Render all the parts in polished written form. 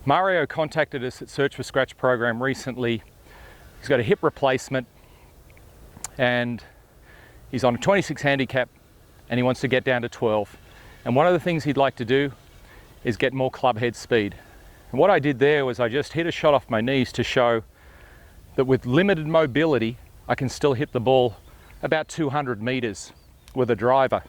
Mario contacted us at Search for Scratch program recently. He's got a hip replacement and he's on a 26 handicap and he wants to get down to 12. And one of the things he'd like to do is get more club head speed. And what I did there was I just hit a shot off my knees to show that with limited mobility, I can still hit the ball about 200 meters with a driver.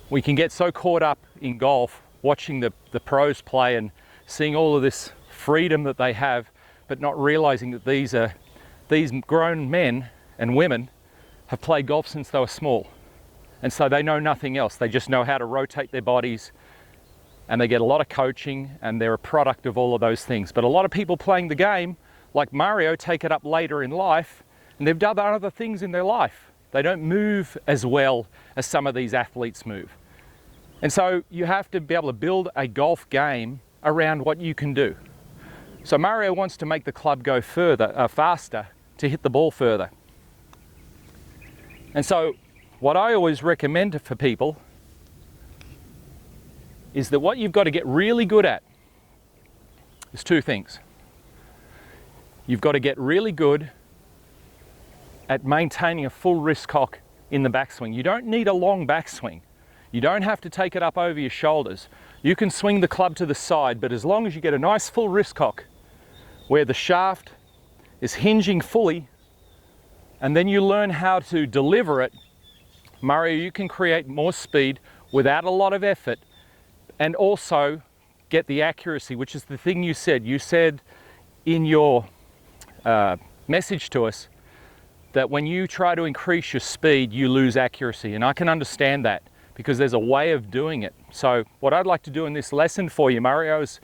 We can get so caught up in golf, watching the pros play and seeing all of this freedom that they have, but not realizing that these grown men and women have played golf since they were small. And so they know nothing else. They just know how to rotate their bodies, and they get a lot of coaching, and they're a product of all of those things. But a lot of people playing the game, like Mario, take it up later in life, and they've done other things in their life. They don't move as well as some of these athletes move. And so you have to be able to build a golf game around what you can do. So Mario wants to make the club go further, faster, to hit the ball further. And so what I always recommend for people is that what you've got to get really good at is two things. You've got to get really good at maintaining a full wrist cock in the backswing. You don't need a long backswing. You don't have to take it up over your shoulders. You can swing the club to the side, but as long as you get a nice full wrist cock where the shaft is hinging fully, and then you learn how to deliver it, Mario, you can create more speed without a lot of effort and also get the accuracy, which is the thing you said. You said in your message to us that when you try to increase your speed, you lose accuracy. And I can understand that because there's a way of doing it. So what I'd like to do in this lesson for you, Mario, is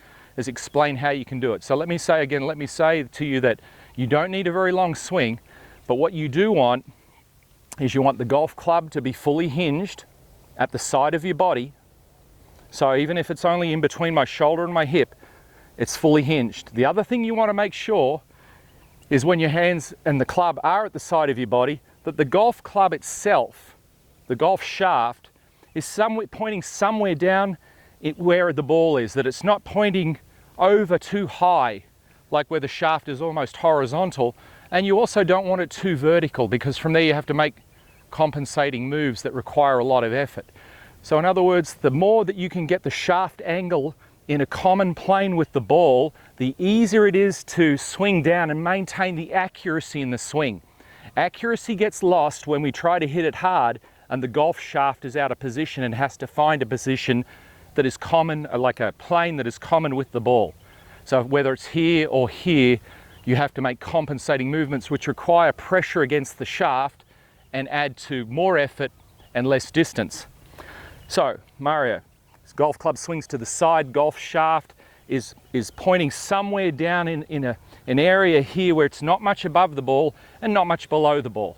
explain how you can do it. So let me say to you that you don't need a very long swing, but what you do want is you want the golf club to be fully hinged at the side of your body. So even if it's only in between my shoulder and my hip, it's fully hinged. The other thing you want to make sure is when your hands and the club are at the side of your body, that the golf club itself, the golf shaft, is pointing somewhere down where the ball is, that it's not pointing over too high, like where the shaft is almost horizontal. And you also don't want it too vertical, because from there you have to make compensating moves that require a lot of effort. So in other words, the more that you can get the shaft angle in a common plane with the ball, the easier it is to swing down and maintain the accuracy in the swing. Accuracy gets lost when we try to hit it hard and the golf shaft is out of position and has to find a position that is common, like a plane that is common with the ball. So whether it's here or here, you have to make compensating movements which require pressure against the shaft and add to more effort and less distance. So Mario, this golf club swings to the side, golf shaft is pointing somewhere down in an area here where it's not much above the ball and not much below the ball.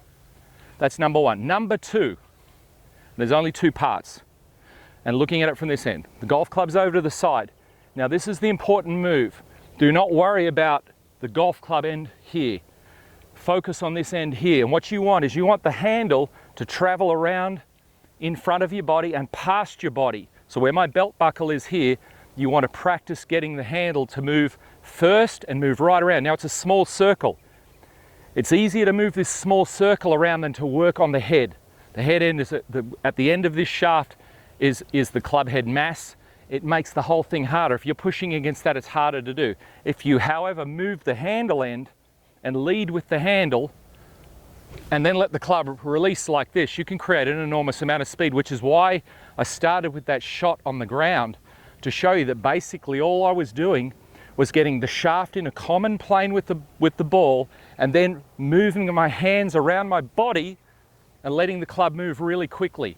That's number one. Number two, there's only two parts. And looking at it from this end, the golf club's over to the side. Now this is the important move. Do not worry about the golf club end here. Focus on this end here. And what you want is you want the handle to travel around in front of your body and past your body. So where my belt buckle is here, you want to practice getting the handle to move first and move right around. Now it's a small circle. It's easier to move this small circle around than to work on the head. The head end is at the end of this shaft is the club head mass. It makes the whole thing harder. If you're pushing against that, it's harder to do. If you, however, move the handle end and lead with the handle and then let the club release like this, you can create an enormous amount of speed, which is why I started with that shot on the ground, to show you that basically all I was doing was getting the shaft in a common plane with the ball and then moving my hands around my body and letting the club move really quickly.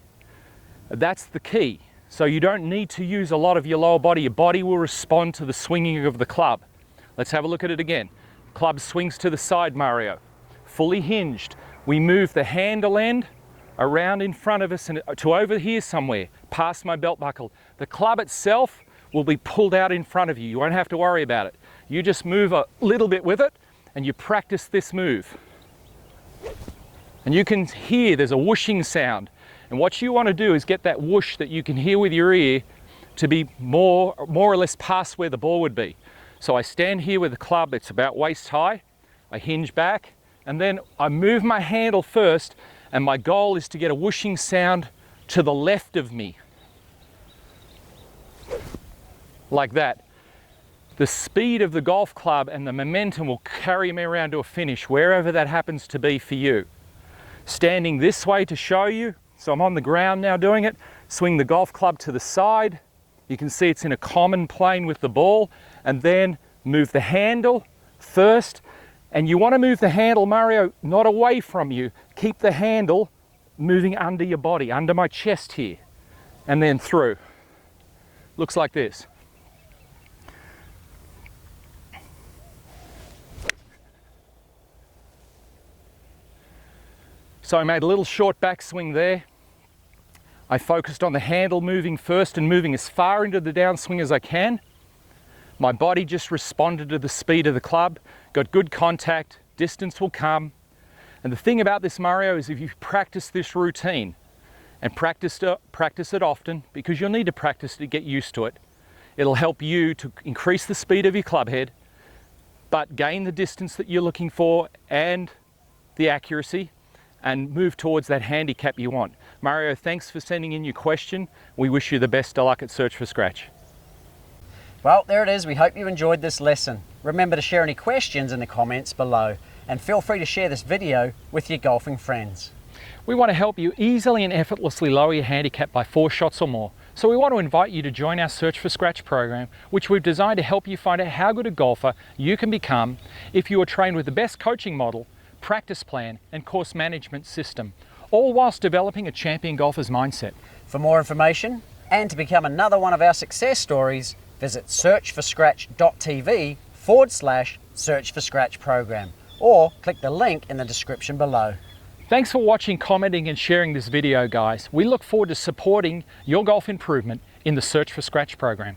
That's the key. So you don't need to use a lot of your lower body. Your body will respond to the swinging of the club. Let's have a look at it again. Club swings to the side, Mario. Fully hinged. We move the handle end around in front of us and to over here somewhere, past my belt buckle. The club itself will be pulled out in front of you. You won't have to worry about it. You just move a little bit with it and you practice this move. And you can hear there's a whooshing sound. And what you want to do is get that whoosh that you can hear with your ear to be more or less past where the ball would be. So I stand here with the club, it's about waist high, I hinge back, and then I move my handle first, and my goal is to get a whooshing sound to the left of me. Like that. The speed of the golf club and the momentum will carry me around to a finish, wherever that happens to be for you. Standing this way to show you, so I'm on the ground now doing it, swing the golf club to the side. You can see it's in a common plane with the ball, and then move the handle first. And you want to move the handle, Mario, not away from you. Keep the handle moving under your body, under my chest here, and then through. Looks like this. So I made a little short backswing there. I focused on the handle moving first and moving as far into the downswing as I can. My body just responded to the speed of the club, got good contact, distance will come. And the thing about this, Mario, is if you practice this routine and practice it often, because you'll need to practice to get used to it, it'll help you to increase the speed of your club head, but gain the distance that you're looking for and the accuracy, and move towards that handicap you want. Mario, thanks for sending in your question. We wish you the best of luck at Search for Scratch. Well, there it is. We hope you enjoyed this lesson. Remember to share any questions in the comments below, and feel free to share this video with your golfing friends. We want to help you easily and effortlessly lower your handicap by 4 shots or more. So we want to invite you to join our Search for Scratch program, which we've designed to help you find out how good a golfer you can become if you are trained with the best coaching model, practice plan and course management system, all whilst developing a champion golfer's mindset. For more information and to become another one of our success stories, visit searchforscratch.tv/Search for Scratch program, or click the link in the description below. Thanks for watching, commenting and sharing this video, guys. We look forward to supporting your golf improvement in the Search for Scratch program.